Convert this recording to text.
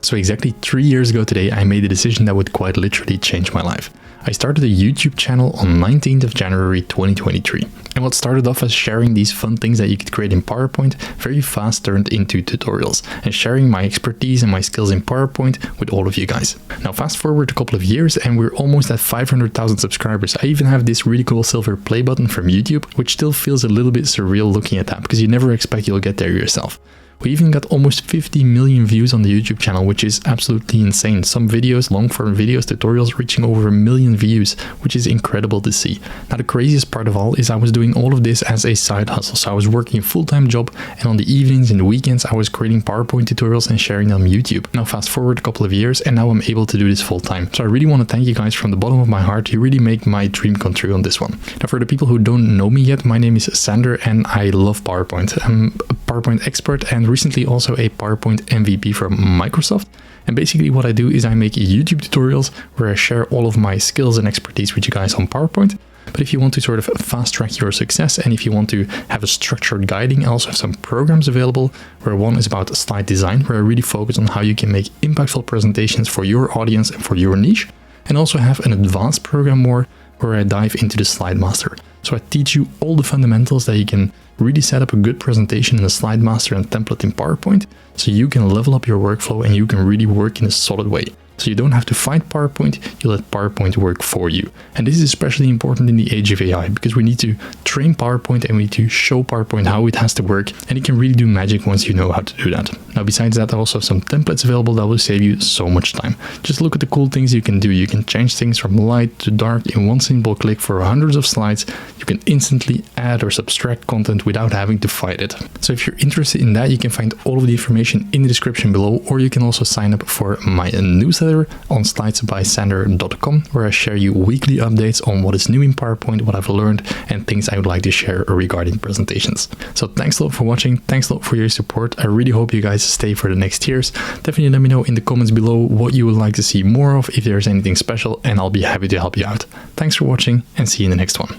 So exactly 3 years ago today, I made a decision that would quite literally change my life. I started a YouTube channel on 19th of January 2023. And what started off as sharing these fun things that you could create in PowerPoint very fast turned into tutorials and sharing my expertise and my skills in PowerPoint with all of you guys. Now fast forward a couple of years and we're almost at 500,000 subscribers. I even have this really cool silver play button from YouTube, which still feels a little bit surreal looking at that because you never expect you'll get there yourself. We even got almost 50 million views on the YouTube channel, which is absolutely insane. Some videos, long form videos, tutorials reaching over 1 million views, which is incredible to see. Now the craziest part of all is I was doing all of this as a side hustle. So I was working a full-time job and on the evenings and the weekends I was creating PowerPoint tutorials and sharing them on YouTube. Now fast forward a couple of years and now I'm able to do this full time. So I really want to thank you guys from the bottom of my heart. You really make my dream come true on this one. Now for the people who don't know me yet, my name is Sander and I love PowerPoint. I'm a PowerPoint expert and recently also a PowerPoint MVP from Microsoft. And basically what I do is I make YouTube tutorials where I share all of my skills and expertise with you guys on PowerPoint. But if you want to sort of fast track your success and if you want to have a structured guiding, I also have some programs available where one is about slide design, where I really focus on how you can make impactful presentations for your audience and for your niche. And also have an advanced program more where I dive into the slide master. So I teach you all the fundamentals that you can really set up a good presentation in a slide master and template in PowerPoint so you can level up your workflow and you can really work in a solid way. So you don't have to fight PowerPoint, you let PowerPoint work for you. And this is especially important in the age of AI because we need to train PowerPoint and we need to show PowerPoint how it has to work, and it can really do magic once you know how to do that. Now besides that, I also have some templates available that will save you so much time. Just look at the cool things you can do. You can change things from light to dark in one simple click for hundreds of slides. You can instantly add or subtract content without having to fight it. So if you're interested in that, you can find all of the information in the description below, or you can also sign up for my newsletter on slidesbysander.com, where I share you weekly updates on what is new in PowerPoint, what I've learned, and things I would like to share regarding presentations. So thanks a lot for watching. Thanks a lot for your support. I really hope you guys stay for the next years. Definitely let me know in the comments below what you would like to see more of, if there's anything special, and I'll be happy to help you out. Thanks for watching and see you in the next one.